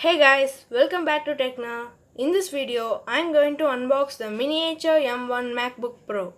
Hey guys, welcome back to TèchNA. In this video, I'm going to unbox the miniature M1 MacBook Pro.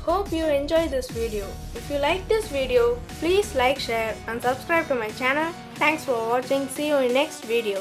Hope you enjoyed this video. If you like this video, please like, share and subscribe to my channel. Thanks for watching. See you in next video.